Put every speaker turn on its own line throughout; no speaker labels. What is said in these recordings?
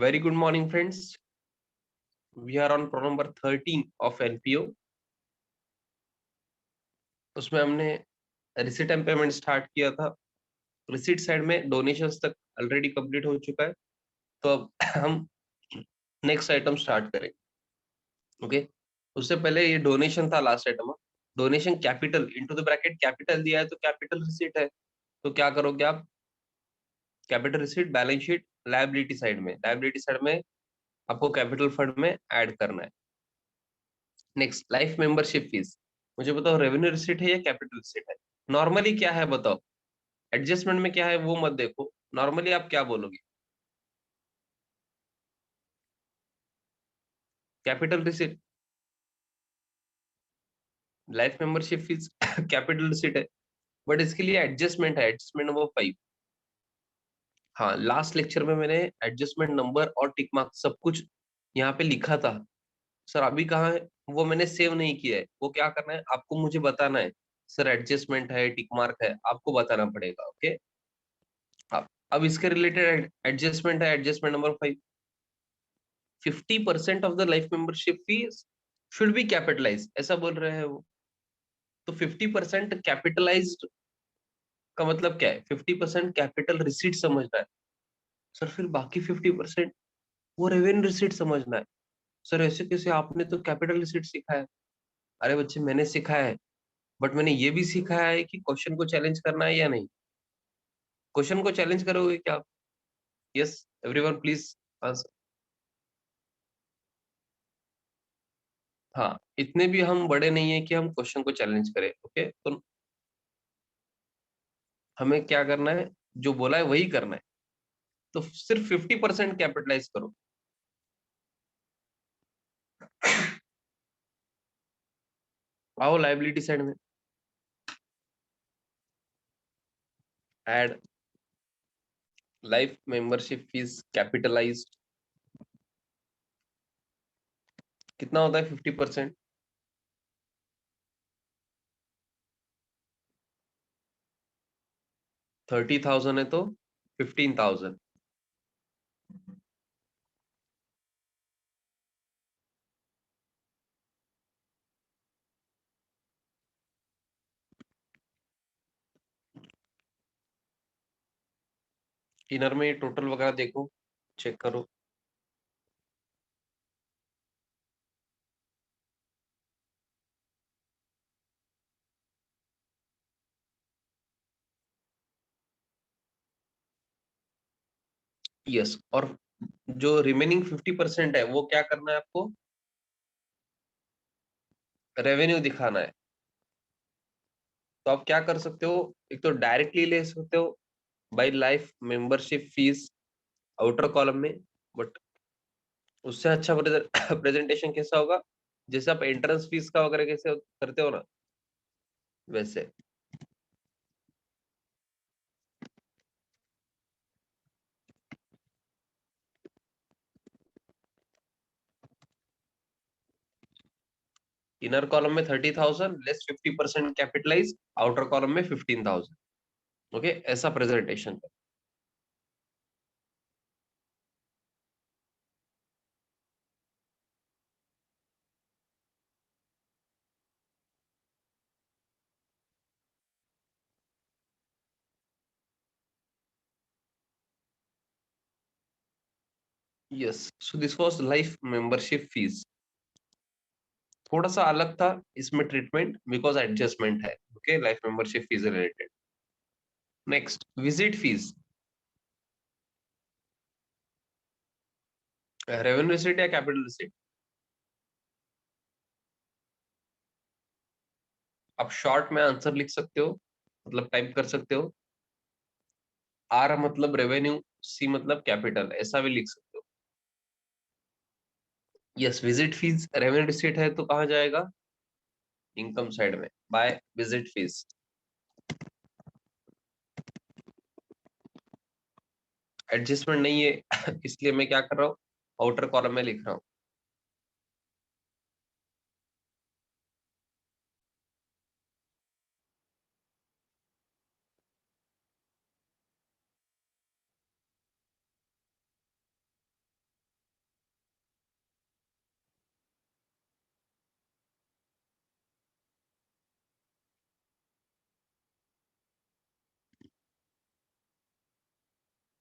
Very good morning, friends. We are on pro number 13 of NPO. उसमें हमने receipt and payment start किया था. Receipt side में donations तक ऑलरेडी कंप्लीट हो चुका है. तो अब हम नेक्स्ट आइटम स्टार्ट करें. ओके, उससे पहले ये डोनेशन था last item. Donation capital into the bracket capital दिया है तो कैपिटल रिसीट है. तो क्या करोगे आप? Capital receipt balance sheet liability side में आपको कैपिटल फंड में ऐड करना है. Next, life membership fees. मुझे बताओ, रेवेन्यू रिसीट है या कैपिटल रिसीट है? नॉर्मली क्या है बताओ. एडजस्टमेंट में क्या है वो मत देखो. नॉर्मली आप क्या बोलोगे? Capital receipt. Life membership fees capital receipt है. बट इसके लिए एडजस्टमेंट है, एडजस्टमेंट नंबर 5. हाँ, लास्ट लेक्चर में मैंने एडजस्टमेंट नंबर और टिक मार्क सब कुछ यहाँ पे लिखा था. सर अभी कहाँ है? वो मैंने सेव नहीं किया है. वो क्या करना है आपको, मुझे बताना है. सर एडजस्टमेंट है, टिक मार्क है, आपको बताना पड़ेगा. ओके. अब इसके रिलेटेड एडजस्टमेंट है, adjustment number 5. 50% of the life membership fee should be capitalise, ऐसा बोल रहे हैं वो. तो 50% कैपिटलाइज्ड का मतलब क्या है? 50% कैपिटल रिसीट समझना है. सर फिर बाकी 50% वो रेवेन्यू रिसीट समझना है. सर ऐसे कैसे? आपने तो कैपिटल रिसीट सीखा है. अरे बच्चे, मैंने सीखा है, बट मैंने ये भी सीखा है कि क्वेश्चन को चैलेंज करना है या नहीं. क्वेश्चन को चैलेंज करोगे क्या? Yes, everyone please answer. हाँ, इतने भी हम बड़े नहीं है कि हम क्वेश्चन को चैलेंज करें. ओके, तो हमें क्या करना है? जो बोला है वही करना है. तो सिर्फ 50% कैपिटलाइज करो. आओ लाइबिलिटी साइड में. Add life membership fee capitalised. कितना होता है 50%? 30,000 है तो 15,000. इनर में टोटल वगैरह देखो, चेक करो. यस, और जो रिमेनिंग 50% है वो क्या करना है आपको? रेवेन्यू दिखाना है. तो आप क्या कर सकते हो? एक तो डायरेक्टली ले सकते हो bye life membership fees outer column में. बट उससे अच्छा प्रेजेंटेशन कैसा होगा? जैसे आप एंट्रेंस फीस का वगैरह कैसे करते हो ना, वैसे. इनर कॉलम में 30,000 लेस 50% कैपिटलाइज, आउटर कॉलम में 15,000. ओके, ऐसा presentation. Yes, so this was life membership fees. थोड़ा सा अलग था इसमें ट्रीटमेंट, बिकॉज एडजस्टमेंट है. Okay, life membership fees related. Next, visit fees. Revenue receipt या कैपिटल रिसीट? आप शॉर्ट में आंसर लिख सकते हो, मतलब टाइप कर सकते हो. आर मतलब रेवेन्यू, सी मतलब कैपिटल, ऐसा भी लिख सकते हो. Yes, visit fees revenue receipt है तो कहाँ जाएगा? इनकम साइड में बाय विजिट फीस. एडजस्टमेंट नहीं है इसलिए मैं क्या कर रहा हूँ, आउटर कॉलम में लिख रहा हूँ.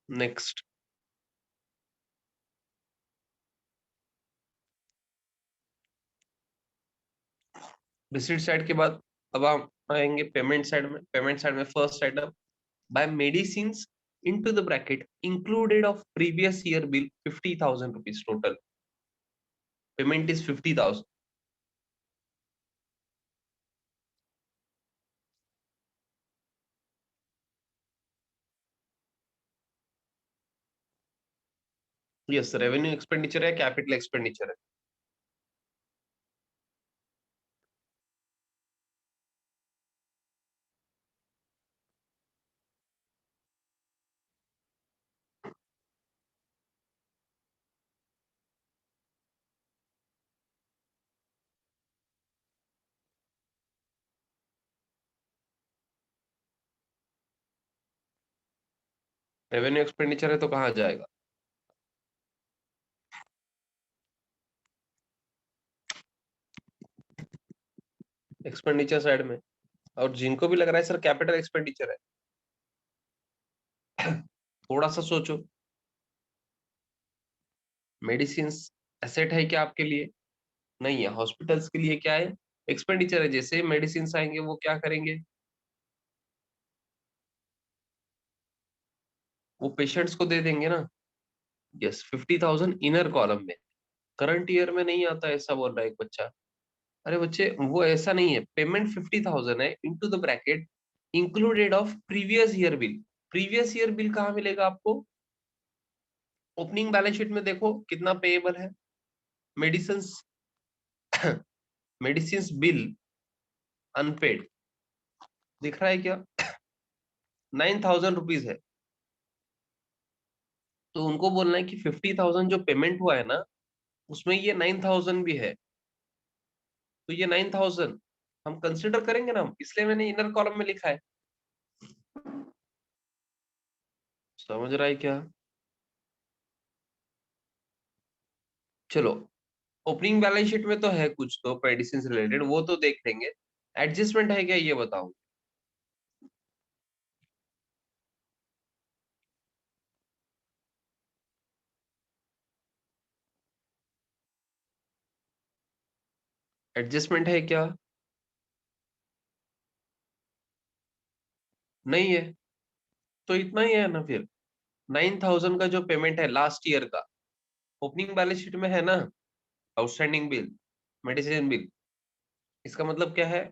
नेक्स्ट, रिसीट साइड के बाद अब हम आएंगे पेमेंट साइड में। पेमेंट साइड में first item, by medicines into the bracket included of previous year bill 50,000 rupees total. Payment is 50,000. Yes, revenue expenditure है, capital expenditure है। रेवेन्यू एक्सपेंडिचर है तो कहाँ जाएगा? एक्सपेंडिचर साइड में। और जिनको भी लग रहा है सर कैपिटल एक्सपेंडिचर है, थोड़ा सा सोचो। मेडिसिन एसेट है क्या आपके लिए? नहीं है। हॉस्पिटल्स के लिए क्या है? एक्सपेंडिचर है। जैसे मेडिसिन आएंगे वो क्या करेंगे? वो पेशेंट्स को दे देंगे ना। यस, 50,000 इनर कॉलम में। करंट ईयर में नहीं आता, ऐसा बोल रहा है एक बच्चा। अरे बच्चे, वो ऐसा नहीं है। पेमेंट 50,000 है, into the bracket included of previous year bill. Previous year bill कहाँ मिलेगा आपको? ओपनिंग बैलेंस शीट में देखो कितना पेएबल है। मेडिसिन मेडिसिन बिल अनपेड दिख रहा है क्या? 9,000 रुपीज है। तो उनको बोलना है कि 50,000 जो पेमेंट हुआ है ना, उसमें ये 9,000 भी है। तो ये 9,000 हम कंसिडर करेंगे ना, इसलिए मैंने इनर कॉलम में लिखा है। समझ रहा है क्या? चलो, ओपनिंग बैलेंस शीट में तो है कुछ तो मेडिसिन से रिलेटेड, वो तो देख लेंगे। एडजस्टमेंट है क्या ये बताओ? एडजस्टमेंट है क्या? नहीं है। तो इतना ही है ना फिर। 9,000 का जो पेमेंट है लास्ट ईयर का, ओपनिंग बैलेंस शीट में है ना। Outstanding bill, medicine bill. इसका मतलब क्या है?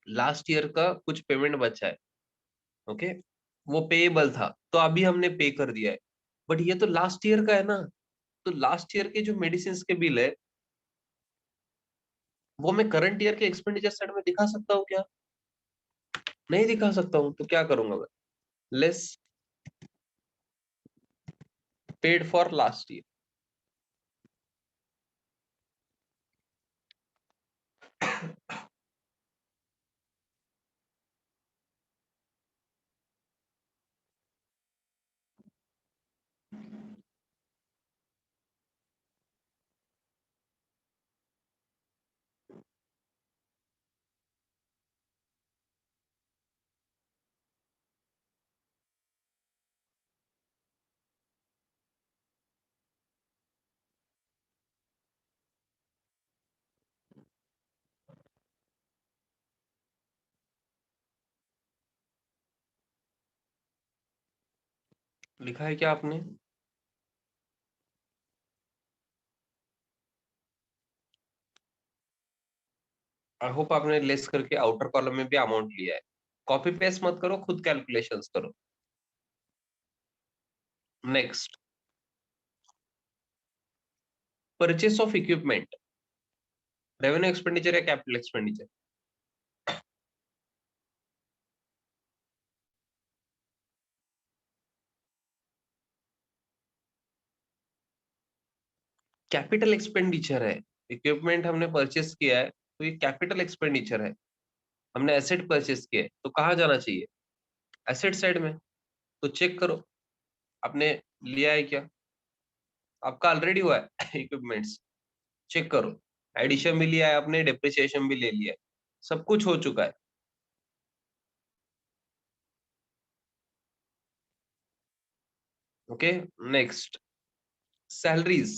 लास्ट ईयर का कुछ पेमेंट बचा है। ओके, वो पेएबल था तो अभी हमने पे कर दिया है। बट ये तो लास्ट ईयर का है ना। तो लास्ट ईयर के जो मेडिसिन के बिल है, वो मैं करंट ईयर के एक्सपेंडिचर साइड में दिखा सकता हूँ क्या? नहीं दिखा सकता हूँ। तो क्या करूंगा मैं? Less paid for last year. लिखा है क्या आपने? आई होप आपने लेस करके आउटर कॉलम में भी अमाउंट लिया है। कॉपी पेस्ट मत करो, खुद कैलकुलेशंस करो। Next, purchase of equipment, revenue expenditure या कैपिटल एक्सपेंडिचर? कैपिटल एक्सपेंडिचर है। इक्विपमेंट हमने परचेस किया है तो ये कैपिटल एक्सपेंडिचर है। हमने एसेट परचेस किया है तो कहाँ जाना चाहिए? एसेट साइड में। तो चेक करो आपने लिया है क्या। आपका ऑलरेडी हुआ है इक्विपमेंट्स। चेक करो, एडिशन भी लिया है आपने, डिप्रिसिएशन भी ले लिया है, सब कुछ हो चुका है। Okay, next salaries.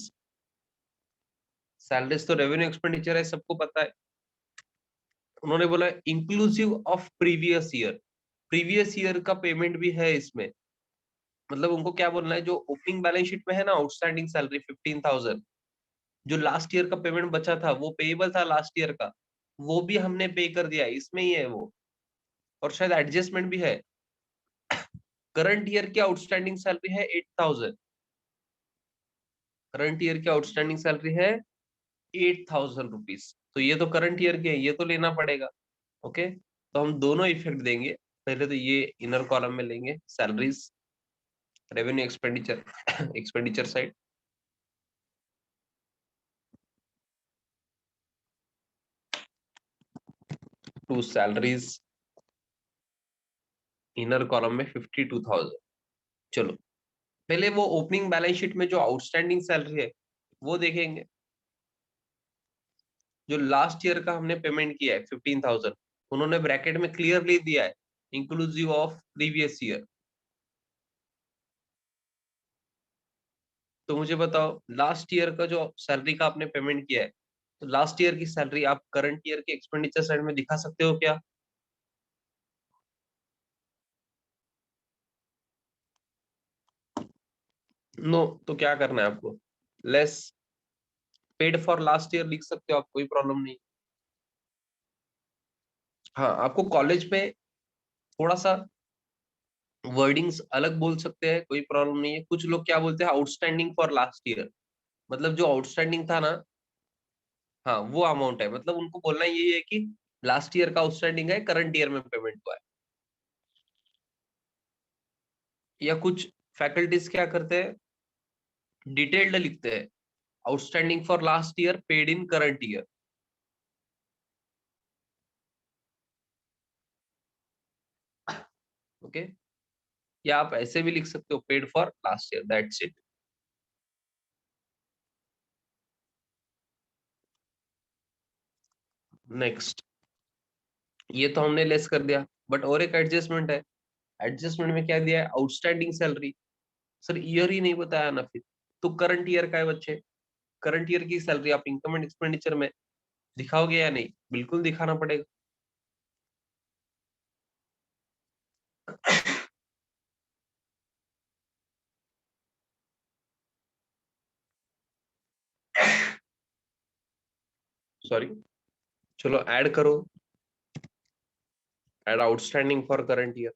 सैलरीज तो रेवेन्यू एक्सपेंडिचर है, सबको पता है। उन्होंने बोला inclusive of previous year, previous year का पेमेंट भी है इसमें। मतलब उनको क्या बोलना है, जो ओपनिंग बैलेंस शीट में है ना आउटस्टैंडिंग सैलरी 15,000, जो लास्ट ईयर का पेमेंट बचा था वो पेएबल था लास्ट ईयर का, वो भी हमने पे कर दिया, इसमें ही है वो। और शायद एडजस्टमेंट भी है। करंट ईयर की आउटस्टैंडिंग सैलरी है 8,000, करंट ईयर की आउटस्टैंडिंग सैलरी है 8,000 रुपीज। तो ये तो करंट ईयर की है, ये तो लेना पड़ेगा। ओके, तो हम दोनों इफेक्ट देंगे। पहले तो ये इनर कॉलम में लेंगे salaries, revenue expenditure, expenditure side. To salaries, inner column में 52,000। चलो पहले वो ओपनिंग बैलेंस शीट में जो आउटस्टैंडिंग सैलरी है वो देखेंगे। जो लास्ट ईयर का हमने पेमेंट किया है 15,000, उन्होंने ब्रैकेट में क्लियरली दिया है इंक्लूसिव ऑफ प्रीवियस ईयर। तो मुझे बताओ लास्ट ईयर का जो सैलरी का आपने पेमेंट किया है, तो लास्ट ईयर की सैलरी आप करंट ईयर के एक्सपेंडिचर साइड में दिखा सकते हो क्या? नो। तो क्या करना है आपको, less paid for last year लिख सकते हो आप, कोई प्रॉब्लम नहीं। हाँ, आपको कॉलेज में थोड़ा सा वर्डिंग्स अलग बोल सकते हैं, कोई प्रॉब्लम नहीं है। कुछ लोग क्या बोलते हैं, आउटस्टैंडिंग फॉर लास्ट ईयर, मतलब जो आउटस्टैंडिंग था ना, हाँ वो अमाउंट है। मतलब उनको बोलना यही है कि लास्ट ईयर का आउटस्टैंडिंग है, करंट ईयर में पेमेंट हुआ है। या कुछ फैकल्टीज क्या करते हैं, डिटेल्ड लिखते हैं, outstanding for last year paid in current year. Okay, या आप ऐसे भी लिख सकते हो, paid for last year, that's it. Next, ये तो हमने लेस कर दिया, बट और एक एडजस्टमेंट है। एडजस्टमेंट में क्या दिया है, आउटस्टैंडिंग सैलरी। सर ईयर ही नहीं बताया ना फिर, तो करंट ईयर का है बच्चे। करंट ईयर की सैलरी आप इनकम एंड एक्सपेंडिचर में दिखाओगे या नहीं? बिल्कुल दिखाना पड़ेगा। सॉरी, चलो ऐड करो, add outstanding for current year.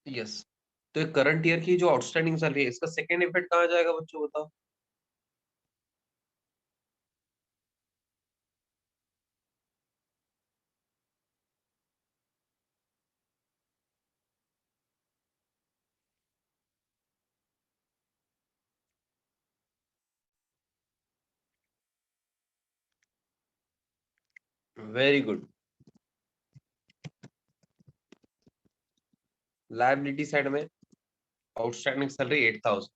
Yes, तो ये करंट ईयर की जो आउटस्टैंडिंग सैलरी है, इसका सेकेंड इफेक्ट कहाँ जाएगा बच्चों, बताओ। Very good. लायबिलिटी साइड में आउटस्टैंडिंग सैलरी 8,000।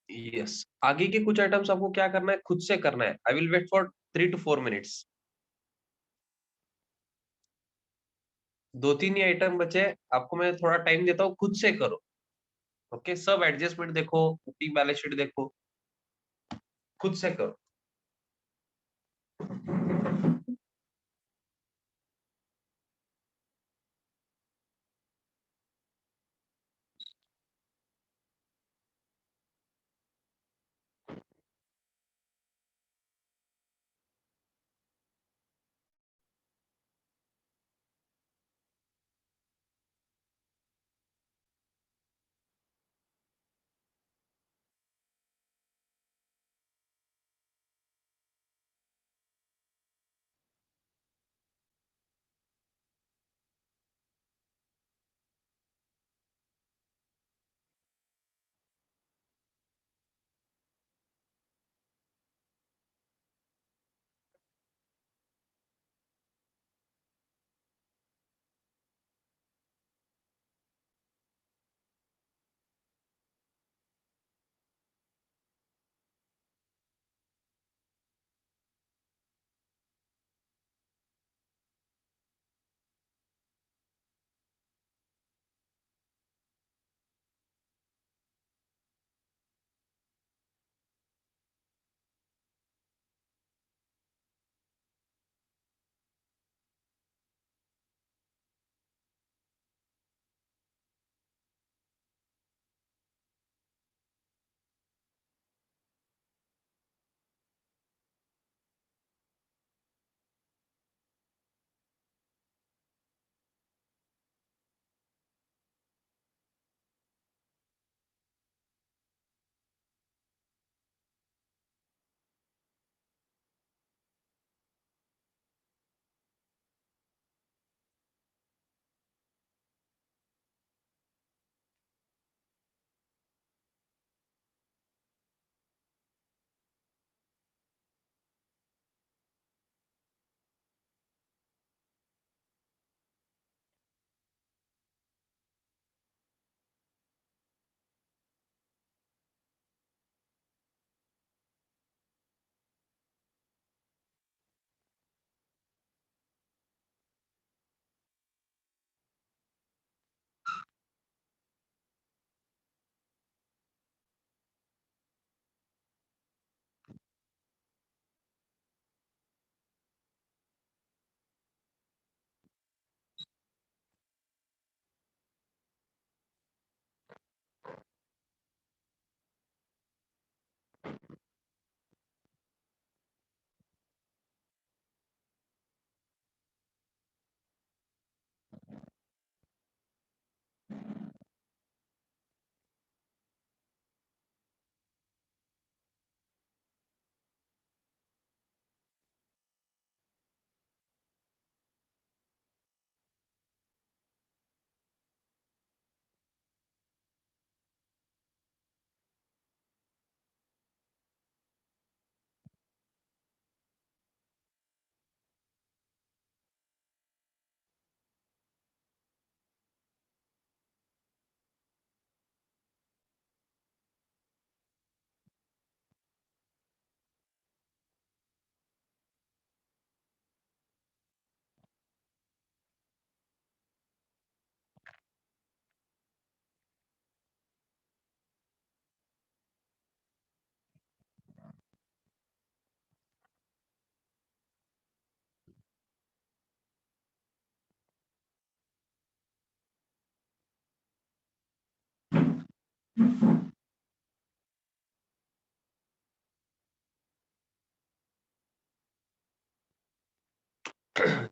यस, आगे के कुछ आइटम्स आपको क्या करना है, खुद से करना है। I will wait for 3 to 4 minutes. दो तीन ही आइटम बचे, आपको मैं थोड़ा टाइम देता हूँ, खुद से करो। ओके, सब एडजस्टमेंट देखो, ओपनिंग बैलेंस शीट देखो, खुद से करो।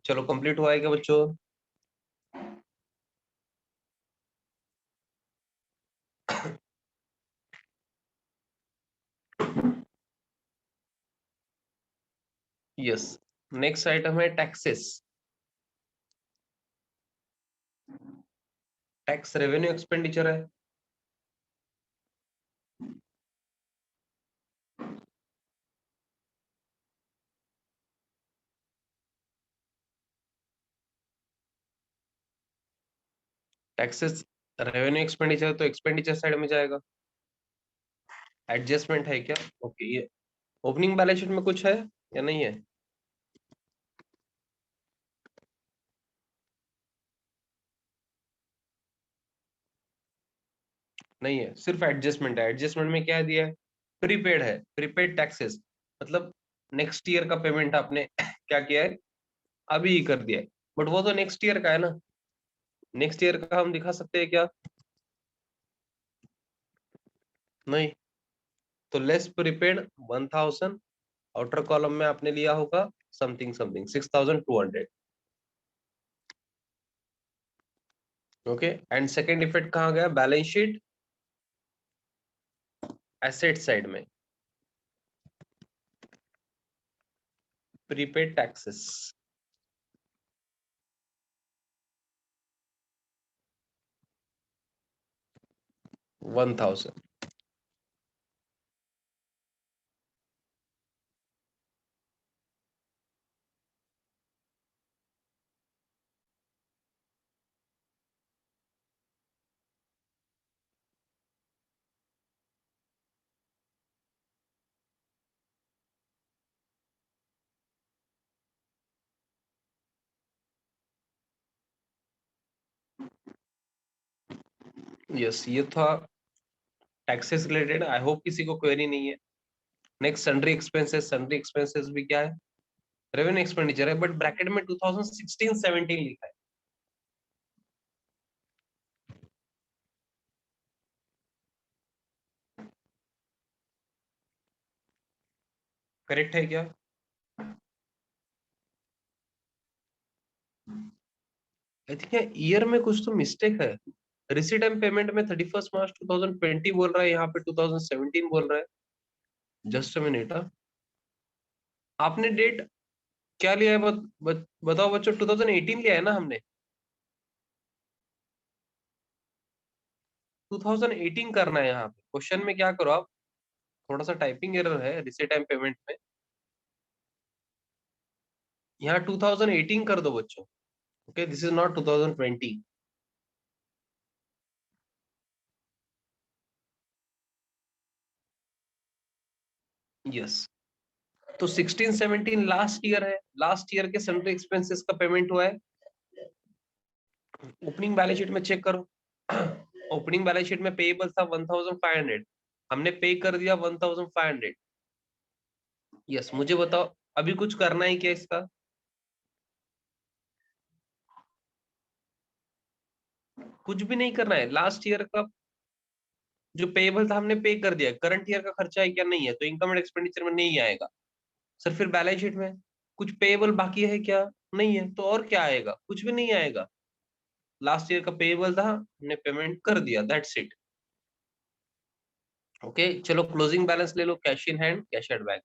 चलो कंप्लीट हुआ है क्या बच्चों? यस। नेक्स्ट आइटम है टैक्सेस। टैक्स रेवेन्यू एक्सपेंडिचर है। टैक्सेस रेवेन्यू एक्सपेंडिचर तो एक्सपेंडिचर साइड में जाएगा। एडजस्टमेंट है क्या? ओके, ये ओपनिंग बैलेंस शीट में कुछ है या नहीं है? नहीं है, सिर्फ एडजस्टमेंट है। एडजस्टमेंट में क्या दिया है? प्रीपेड है, प्रीपेड टैक्सेस। मतलब नेक्स्ट ईयर का पेमेंट आपने क्या किया है, अभी ही कर दिया है। बट वो तो नेक्स्ट ईयर का है ना, नेक्स्ट ईयर का हम दिखा सकते हैं क्या? नहीं। तो लेस प्रीपेड 1000, आउटर कॉलम में आपने लिया होगा something something 6200। Okay, and second effect कहाँ गया? बैलेंस शीट एसेट साइड में, प्रीपेड टैक्सेस 1000। यस, ये था टैक्सेस रिलेटेड। आई होप किसी को क्वेरी नहीं है। Next sundry expenses. Sundry expenses भी क्या है? रेवेन्यू एक्सपेंडिचर है, बट ब्रैकेट में 2016-17 लिखा है। करेक्ट है क्या? आई थिंक ईयर में कुछ तो मिस्टेक है। रिसीट एंड पेमेंट में 31 मार्च 2020 बोल रहा है, यहाँ पे 2017 बोल रहा है। Just a minute. आपने डेट क्या लिया है? बताओ बच्चों, 2018 लिया है ना हमने? 2018 करना है यहाँ पे क्वेश्चन में। क्या करो आप, थोड़ा सा टाइपिंग एरर है रिसीट एंड पेमेंट में। यहाँ 2018 कर दो बच्चों। Okay, this is not 2020। Yes. तो 16-17 लास्ट ईयर है। लास्ट ईयर के सैलरी एक्सपेंसेस का पेमेंट हुआ है। ओपनिंग बैलेंस शीट में चेक करो। ओपनिंग बैलेंस शीट में पेएबल था 1500। हमने पे कर दिया 1500। यस, मुझे बताओ अभी कुछ करना है क्या इसका? कुछ भी नहीं करना है। लास्ट ईयर का जो पेएबल था हमने पे कर दिया। करंट ईयर का खर्चा है क्या? नहीं है, तो इनकम एंड एक्सपेंडिचर में नहीं आएगा। सर फिर बैलेंस शीट में कुछ पेएबल बाकी है क्या? नहीं है, तो और क्या आएगा? कुछ भी नहीं आएगा। लास्ट ईयर का पेएबल था, हमने पेमेंट कर दिया, दैट्स इट। ओके, चलो क्लोजिंग बैलेंस ले लो। Cash in hand, cash at bank.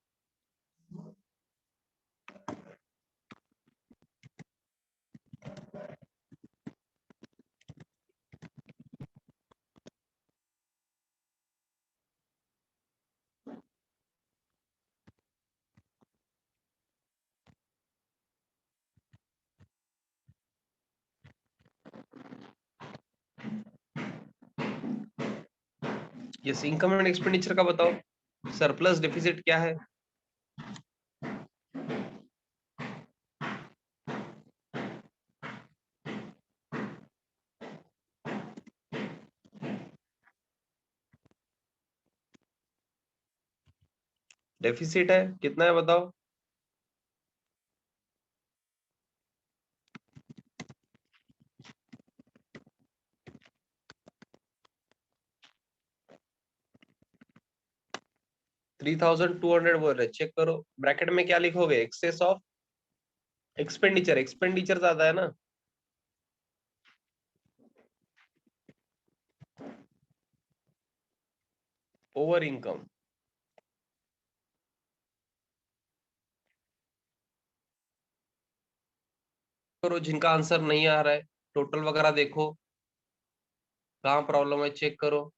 Yes, income and expenditure का बताओ। सरप्लस डेफिसिट क्या है? डेफिसिट है, कितना है बताओ? 3200 बोल रहे, चेक करो ब्रैकेट में क्या लिखोगे, एक्सेस ऑफ एक्सपेंडिचर, एक्सपेंडिचर ज्यादा है ना, ओवर इनकम। करो जिनका आंसर नहीं आ रहा है, टोटल वगैरह देखो कहाँ प्रॉब्लम है, चेक करो।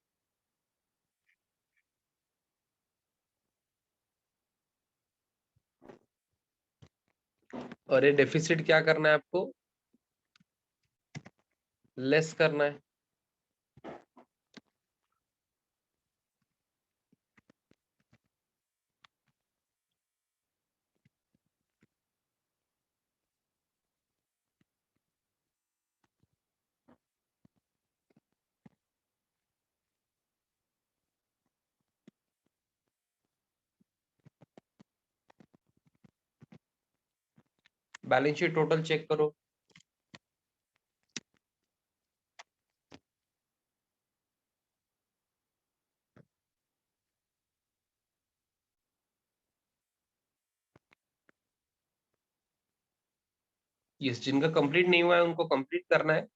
और ये डेफिसिट क्या करना है आपको, लेस करना है। बैलेंस शीट टोटल चेक करो। यस, जिनका कंप्लीट नहीं हुआ है उनको कंप्लीट करना है।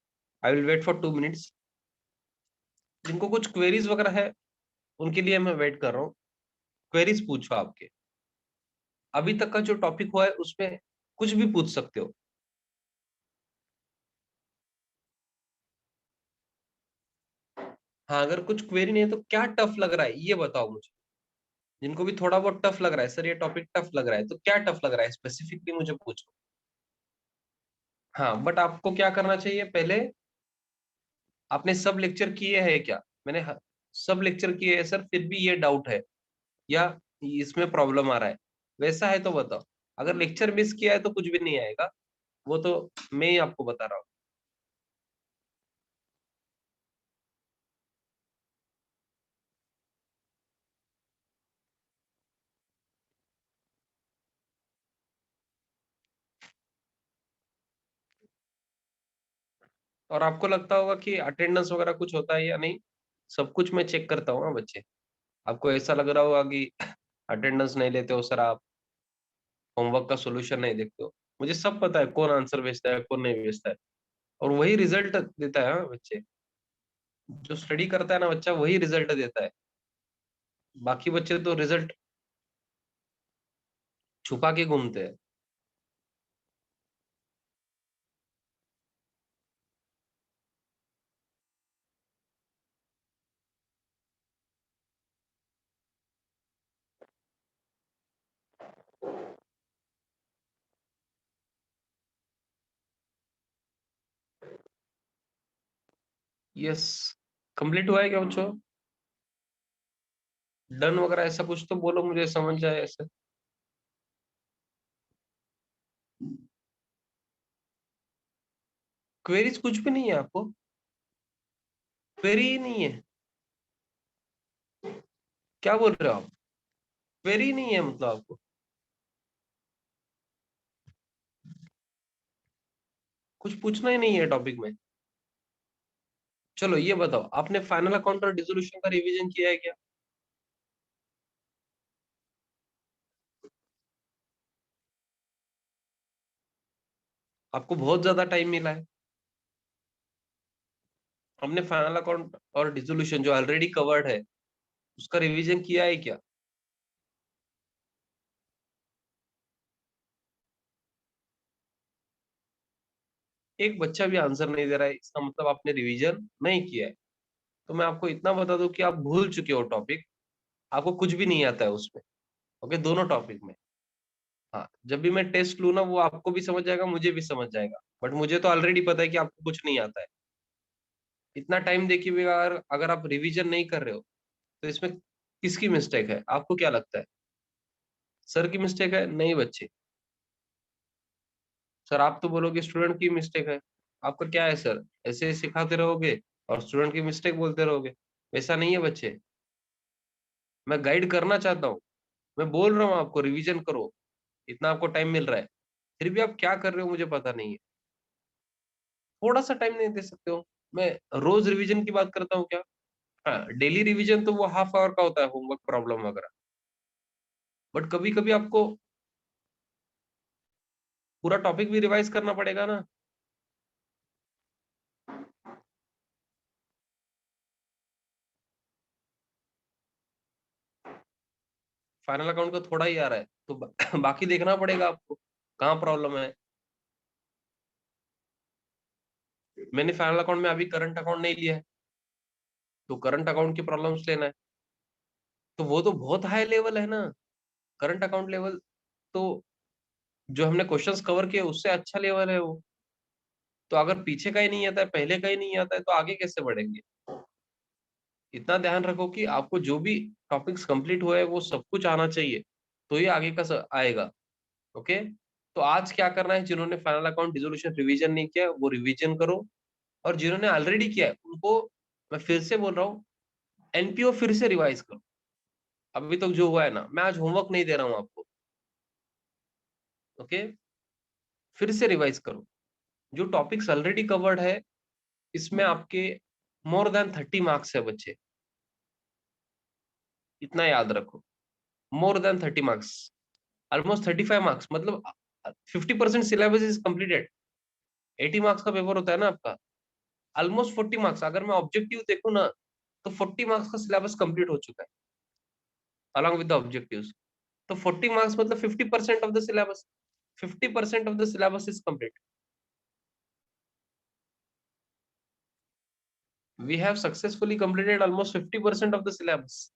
I will wait for 2 minutes. जिनको कुछ क्वेरीज वगैरह है उनके लिए मैं वेट कर रहा हूँ। क्वेरीज पूछो आपके, अभी तक का जो टॉपिक हुआ है उसमें कुछ भी पूछ सकते हो। हाँ, अगर कुछ क्वेरी नहीं है तो क्या टफ लग रहा है ये बताओ मुझे। जिनको भी थोड़ा बहुत टफ लग रहा है, सर ये टॉपिक टफ लग रहा है, तो क्या टफ लग रहा है स्पेसिफिकली मुझे पूछो। हाँ, बट आपको क्या करना चाहिए पहले, आपने सब लेक्चर किए हैं क्या? मैंने सब लेक्चर किए हैं सर, फिर भी ये डाउट है या इसमें प्रॉब्लम आ रहा है, वैसा है तो बताओ। अगर लेक्चर मिस किया है तो कुछ भी नहीं आएगा, वो तो मैं ही आपको बता रहा हूँ। और आपको लगता होगा कि अटेंडेंस वगैरह कुछ होता है या नहीं, सब कुछ मैं चेक करता हूँ। हाँ बच्चे, आपको ऐसा लग रहा होगा कि अटेंडेंस नहीं लेते हो सर आप, होमवर्क का सोल्यूशन नहीं देखते हो, मुझे सब पता है कौन आंसर भेजता है कौन नहीं भेजता है, और वही रिजल्ट देता है। हाँ बच्चे, जो स्टडी करता है ना बच्चा वही रिजल्ट देता है, बाकी बच्चे तो रिजल्ट छुपा के घूमते हैं। यस, कंप्लीट हुआ है क्या बच्चों? डन वगैरह ऐसा कुछ तो बोलो, मुझे समझ जाए ऐसे। क्वेरीज कुछ भी नहीं है आपको? क्वेरी ही नहीं है? क्या बोल रहे हो आप? क्वेरी ही नहीं है मतलब आपको? कुछ पूछना ही नहीं है टॉपिक में? चलो ये बताओ, आपने फाइनल अकाउंट और डिसोल्यूशन का रिवीजन किया है क्या? आपको बहुत ज्यादा टाइम मिला है। हमने फाइनल अकाउंट और डिसोल्यूशन जो ऑलरेडी कवर्ड है उसका रिवीजन किया है क्या? एक बच्चा भी आंसर नहीं दे रहा है, इसका मतलब आपने रिवीजन नहीं किया है। तो मैं आपको इतना बता दूं कि आप भूल चुके हो टॉपिक, आपको कुछ भी नहीं आता है उसमें। ओके, दोनों टॉपिक में। हाँ, जब भी मैं टेस्ट लूँ ना वो आपको भी समझ जाएगा मुझे भी समझ जाएगा, बट मुझे तो ऑलरेडी पता है कि आपको कुछ नहीं आता है। इतना टाइम देखिए भी, अगर अगर आप रिवीजन नहीं कर रहे हो तो इसमें किसकी मिस्टेक है, आपको क्या लगता है? सर की मिस्टेक है? नहीं बच्चे, सर आप तो बोलोगे स्टूडेंट की मिस्टेक है। आपका क्या है सर, ऐसे ही सिखाते रहोगे और स्टूडेंट की मिस्टेक बोलते रहोगे? वैसा नहीं है बच्चे, मैं गाइड करना चाहता हूँ, मैं बोल रहा हूँ आपको रिवीजन करो, इतना आपको टाइम मिल रहा है, फिर भी आप क्या कर रहे हो मुझे पता नहीं है। थोड़ा सा टाइम नहीं दे सकते हो? मैं रोज रिवीजन की बात करता हूँ क्या? हाँ, डेली रिवीजन तो वो हाफ आवर का होता है, होमवर्क प्रॉब्लम वगैरह। बट कभी कभी आपको पूरा टॉपिक भी रिवाइज करना पड़ेगा ना। फाइनल अकाउंट का थोड़ा ही आ रहा है तो बाकी देखना पड़ेगा आपको कहाँ प्रॉब्लम है। मैंने फाइनल अकाउंट में अभी करंट अकाउंट नहीं लिया है, तो करंट अकाउंट की प्रॉब्लम्स लेना है, तो वो तो बहुत हाई लेवल है ना। करंट अकाउंट लेवल तो जो हमने क्वेश्चंस कवर किए उससे अच्छा लेवल है वो। तो अगर पीछे का ही नहीं आता है, पहले का ही नहीं आता है, तो आगे कैसे बढ़ेंगे। इतना ध्यान रखो कि आपको जो भी टॉपिक्स कंप्लीट हुए हैं वो सब कुछ आना चाहिए, तो ये आगे का आएगा। ओके, तो आज क्या करना है, जिन्होंने फाइनल अकाउंट डिसोल्यूशन रिवीजन नहीं किया वो रिवीजन करो, और जिन्होंने ऑलरेडी किया है उनको मैं फिर से बोल रहा हूँ, एनपीओ फिर से रिवाइज करो। अभी तक जो हुआ है ना, मैं आज होमवर्क नहीं दे रहा हूँ आपको। ओके, फिर से रिवाइज करो। जो टॉपिक्स ऑलरेडी कवर्ड है इसमें आपके मोर देन 30 मार्क्स है बच्चे, इतना याद रखो। More than 30 marks, almost 35 marks, मतलब 50% सिलेबस इज कंप्लीटेड। 80 मार्क्स का पेपर होता है ना आपका, ऑलमोस्ट 40 मार्क्स, अगर मैं ऑब्जेक्टिव देखूं ना तो 40 मार्क्स का सिलेबस कंप्लीट हो चुका है अलॉन्ग विद द ऑब्जेक्टिव्स। तो 40 मार्क्स मतलब 50% of the syllabus, 50% of the syllabus is complete. We have successfully completed almost 50% of the syllabus.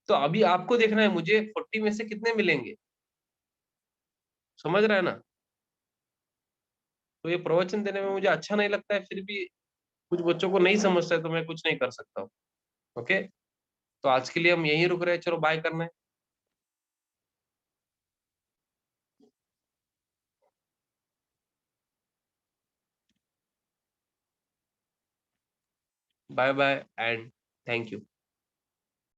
तो अभी आपको देखना है मुझे 40 में से कितने मिलेंगे, समझ रहा है ना। तो ये प्रवचन देने में मुझे अच्छा नहीं लगता है, फिर भी कुछ बच्चों को नहीं समझता है तो मैं कुछ नहीं कर सकता हूँ। ओके, तो आज के लिए हम यहीं रुक रहे हैं, चलो बाय करना है। Bye bye and thank you.